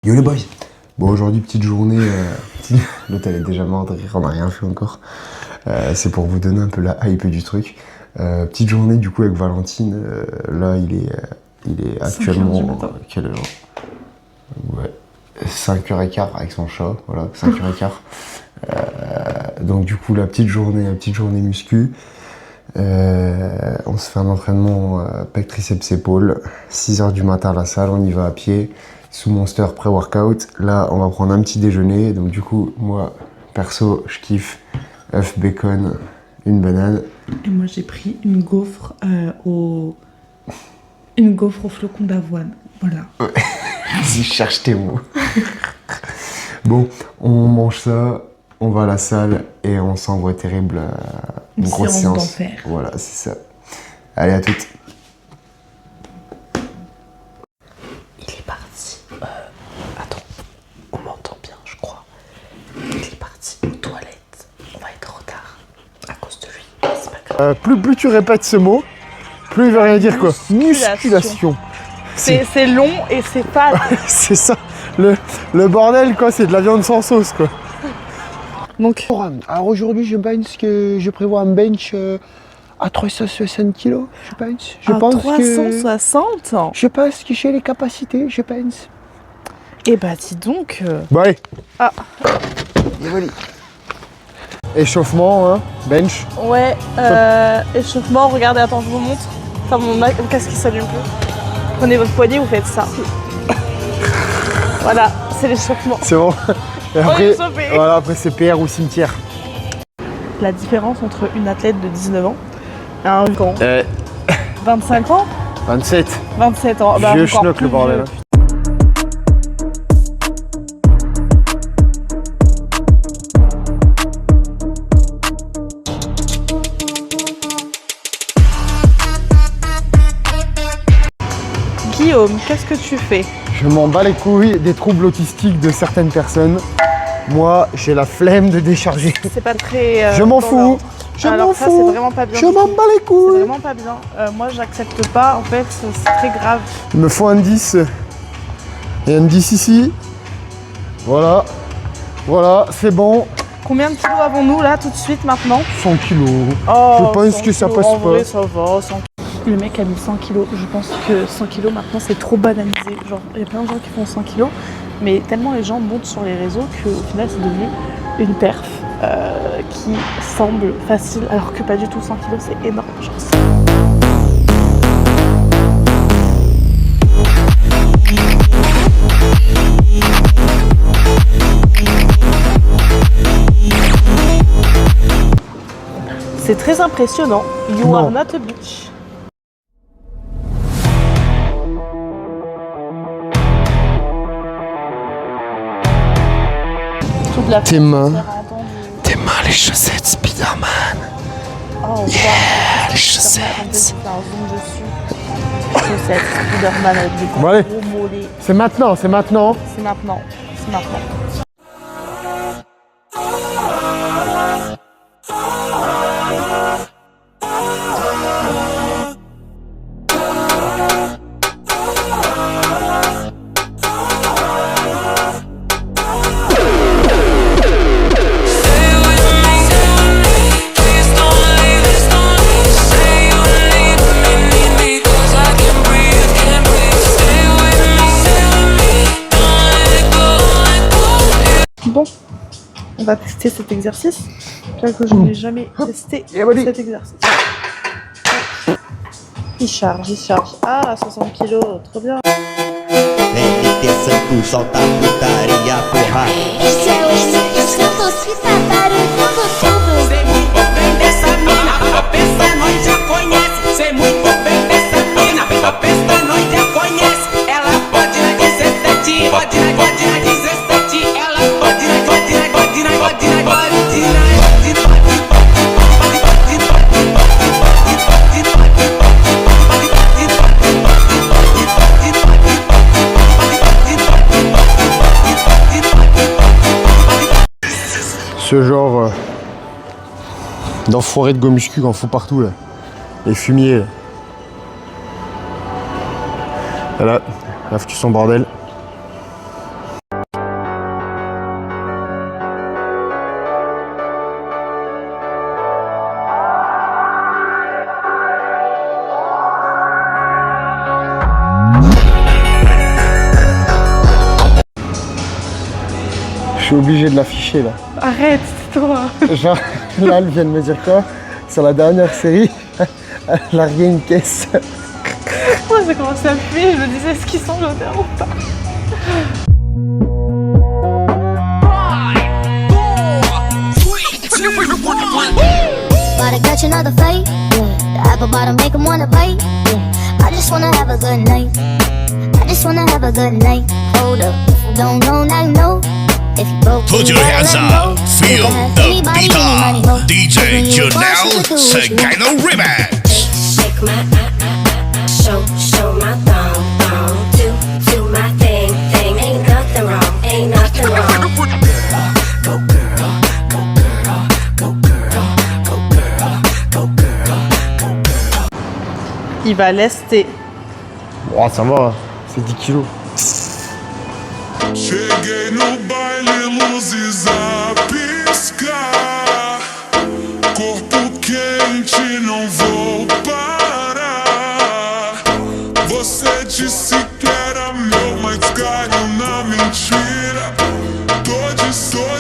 Yo les boys. Bon, aujourd'hui, petite journée. L'autre, elle est déjà morte de rire, on n'a rien fait encore. C'est pour vous donner un peu la hype du truc. Petite journée, du coup, avec Valentine. Là, il est actuellement. Quelle heure? Ouais. 5h15 avec son chat. Voilà, 5h15. Donc, du coup, la petite journée muscu. On se fait un entraînement pec, triceps, épaules. 6h du matin à la salle, on y va à pied. Sous Monster pré-workout. Là, on va prendre un petit déjeuner. Donc du coup, moi, perso, je kiffe œuf, bacon, une banane. Et moi, j'ai pris une gaufre au flocon d'avoine. Voilà. Ouais. Vas-y, cherche tes mots. Bon, on mange ça, on va à la salle et on s'envoie terrible une grosse séance d'enfer. Voilà, c'est ça. Allez, à toutes. Il est parti. Attends, on m'entend bien, je crois. Il est parti aux toilettes. On va être en retard à cause de lui. C'est pas grave. Plus tu répètes ce mot, plus il veut rien dire quoi. Musculation. C'est long et c'est fade. C'est ça. Le bordel quoi, c'est de la viande sans sauce quoi. Donc, alors aujourd'hui je prévois un bench à 360 kg, je pense. à 360 Je pense que j'ai les capacités, je pense. Eh bah dis donc. Bon allez. Ah. Et voilà. Échauffement, hein, bench. Ouais, échauffement, regardez, attends, je vous montre. Enfin, mon casque qui s'allume plus. Prenez votre poignet, vous faites ça. Voilà, c'est l'échauffement. C'est bon. Et On après, est chauffé. voilà, après c'est PR ou cimetière. La différence entre une athlète de 19 ans et un grand. 25 ans 27. 27 ans. Vieux encore schnock plus le bordel. vieux. Guillaume, qu'est-ce que tu fais? Je m'en bats les couilles des troubles autistiques de certaines personnes. Moi, j'ai la flemme de décharger. C'est pas très. Je m'en fous. C'est vraiment pas bien. Je m'en bats les C'est couilles. vraiment pas bien. Moi, j'accepte pas. En fait, c'est très grave. Il me faut un 10. Et un 10 ici. Voilà. Voilà, c'est bon. Combien de kilos avons-nous là tout de suite maintenant? 100 kilos. Oh, Je pense 100 que ça kilos. passe En pas. vrai, ça va, 100 kilos. Le mec a mis 100 kilos. Je pense que 100 kilos maintenant c'est trop banalisé. Genre, il y a plein de gens qui font 100 kilos, mais tellement les gens montent sur les réseaux qu'au final c'est devenu une perf qui semble facile, alors que pas du tout. 100 kilos c'est énorme. Genre, c'est très impressionnant. You Non. are not a bitch. Toute la Tes mains. France a entendu. Tes mains, les chaussettes Spider-Man. Oh, wow. Les chaussettes. On peut faire un zoom dessus. Chaussettes, Spider-Man avec des Bon, allez. gros mollets. C'est maintenant, c'est maintenant. C'est maintenant. C'est maintenant. Bon, on va tester cet exercice, bien que je n'ai jamais testé cet exercice. Il charge, il charge. Ah, 60 kilos, trop bien. Solta a putaria, porra. Esse é o Emílio Santos, fita barulho tudo. Sei muito bem dessa mina, a peça nós já conhece. Sei muito bem dessa mina, a peça nós já conhece. Ela pode na 17, pode na 17. Ela pode na Ce genre d'enfoiré de gomuscu qu'on fout partout là. Les fumiers là. Voilà, là foutu son bordel. suis obligé de l'afficher là. Arrête, c'est toi. Genre, là, elle vient de me dire quoi? Sur la dernière série, elle a largué une caisse. Moi, j'ai commencé à fuir, je me disais, est-ce qu'ils sont l'odeur ou pas? Gotta catch another fight. Yeah. The apple bottom make 'em wanna bite. Yeah. I just wanna have a good night. I just wanna have a good night. Hold up. If you don't know, now you know. If you broke, Put your hands up, feel the beat. DJ Janelle Segano Remix. Shake my show my thong, do my thing. Ain't nothing wrong, ain't nothing wrong. Go girl, go girl, go girl, go girl, go girl, go girl. Il va lester. Oh, ça va, c'est 10 kilos. Cheguei no baile, luzes a piscar. Corpo quente, não vou parar. Você disse que era meu, mas caiu na mentira. Tô de salto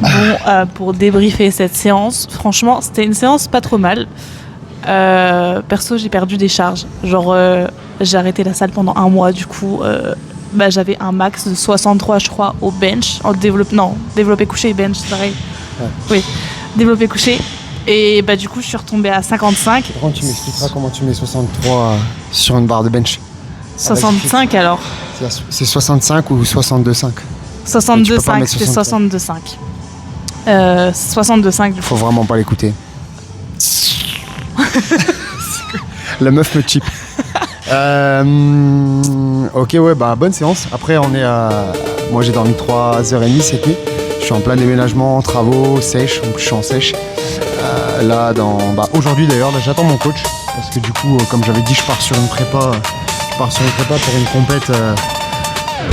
Bon, pour débriefer cette séance, franchement, c'était une séance pas trop mal. Perso, j'ai perdu des charges. Genre, j'ai arrêté la salle pendant 1 mois, du coup, j'avais un max de 63, je crois, au bench. Développé couché et bench, c'est pareil. Ouais. Oui, développé couché. Et du coup, je suis retombée à 55. Par contre, tu m'expliqueras comment tu mets 63 sur une barre de bench. 65 alors. C'est 65 ou 62,5? 62,5, c'était 62,5. 62,5 du coup. Faut vraiment pas l'écouter. La meuf me chip. Ok, ouais, bonne séance. Après, on est à. Moi, j'ai dormi 3h30 cette nuit. Je suis en plein déménagement, travaux, sèche, donc je suis en sèche. Là, aujourd'hui d'ailleurs, là, j'attends mon coach. Parce que du coup, comme j'avais dit, je pars sur une prépa. Pour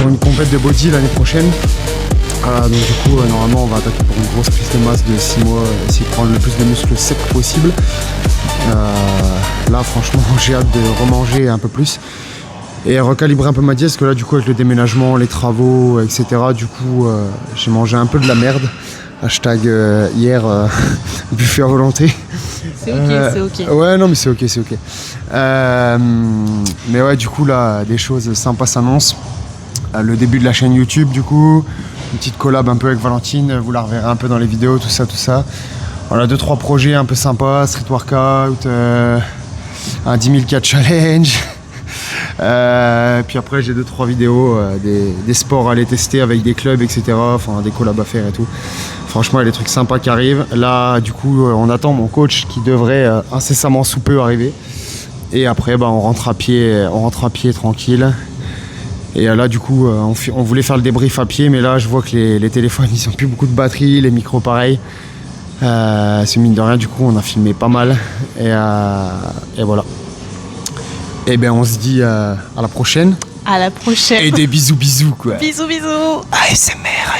une compète de body l'année prochaine. Donc du coup, normalement, on va attaquer pour une grosse prise de masse de 6 mois, essayer de prendre le plus de muscles secs possible. Là, franchement, j'ai hâte de remanger un peu plus et recalibrer un peu ma diète, parce que là, du coup, avec le déménagement, les travaux, etc., du coup, j'ai mangé un peu de la merde. Hashtag hier, buffet à volonté. C'est ok, c'est ok. Ouais, non, mais c'est ok, c'est ok. Mais ouais, du coup, là, des choses sympas s'annoncent. Le début de la chaîne YouTube, du coup, une petite collab un peu avec Valentine, vous la reverrez un peu dans les vidéos, tout ça. Voilà, 2-3 projets un peu sympas, street workout, un 10 000 4 challenge. Puis après, j'ai 2-3 vidéos, des sports à aller tester avec des clubs, etc. Enfin, des collabs à faire et tout. Franchement, il y a des trucs sympas qui arrivent. Là, du coup, on attend mon coach qui devrait incessamment sous peu arriver. Et après, on rentre à pied tranquille. Et là, du coup, on voulait faire le débrief à pied, mais là, je vois que les téléphones, ils ont plus beaucoup de batterie, les micros pareil. C'est mine de rien, du coup, on a filmé pas mal. Et voilà. Et on se dit à la prochaine. À la prochaine. Et des bisous, quoi. Bisous, bisous. ASMR.